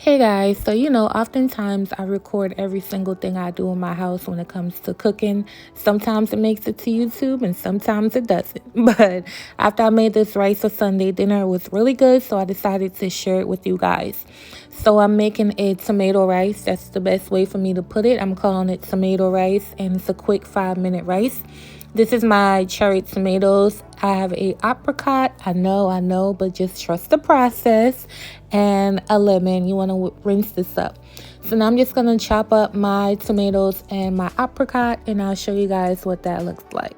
Hey guys, so oftentimes I record every single thing I do in my house when it comes to cooking. Sometimes it makes it to YouTube and sometimes it doesn't. But after I made this rice for Sunday dinner, it was really good, so I decided to share it with you guys. So I'm making a tomato rice. That's the best way for me to put it. I'm calling it tomato rice, and it's a quick 5-minute rice. This is my cherry tomatoes. I have a apricot. I know, but just trust the process. And a lemon. You want to rinse this up. So now I'm just going to chop up my tomatoes and my apricot, and I'll show you guys what that looks like.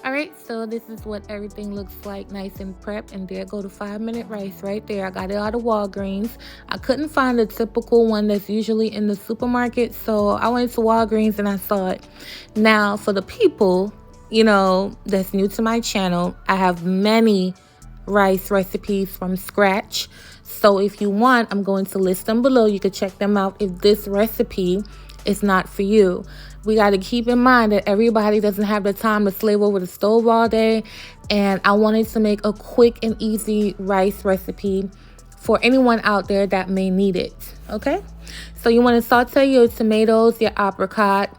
Alright, so this is what everything looks like, nice and prepped, and there go the 5-minute rice right there. I got it out of Walgreens. I couldn't find the typical one that's usually in the supermarket, so I went to Walgreens and I saw it. Now, for the people, that's new to my channel, I have many rice recipes from scratch. So if you want, I'm going to list them below. You could check them out if this recipe is not for you. We got to keep in mind that everybody doesn't have the time to slave over the stove all day, and I wanted to make a quick and easy rice recipe for anyone out there that may need it. Okay, so you want to saute your tomatoes, your apricot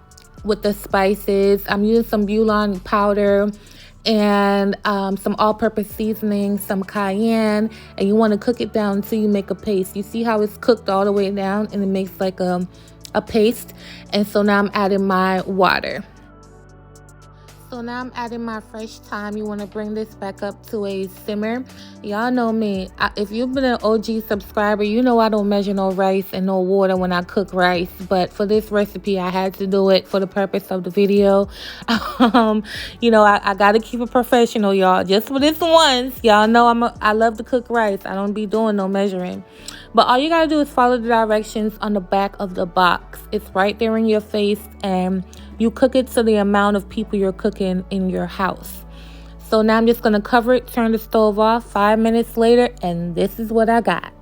with the spices. I'm using some bouillon powder and some all-purpose seasoning, some cayenne, and you want to cook it down until you make a paste. You see how it's cooked all the way down and it makes like a paste. And so now I'm adding my water. So now I'm adding my fresh thyme. You want to bring this back up to a simmer. Y'all know me. If you've been an OG subscriber, you know I don't measure no rice and no water when I cook rice. But for this recipe, I had to do it for the purpose of the video. I got to keep it professional, y'all. Just for this once, y'all know I love to cook rice. I don't be doing no measuring. But all you got to do is follow the directions on the back of the box. It's right there in your face, and you cook it to the amount of people you're cooking in your house. So now I'm just going to cover it, turn the stove off 5 minutes later, and this is what I got.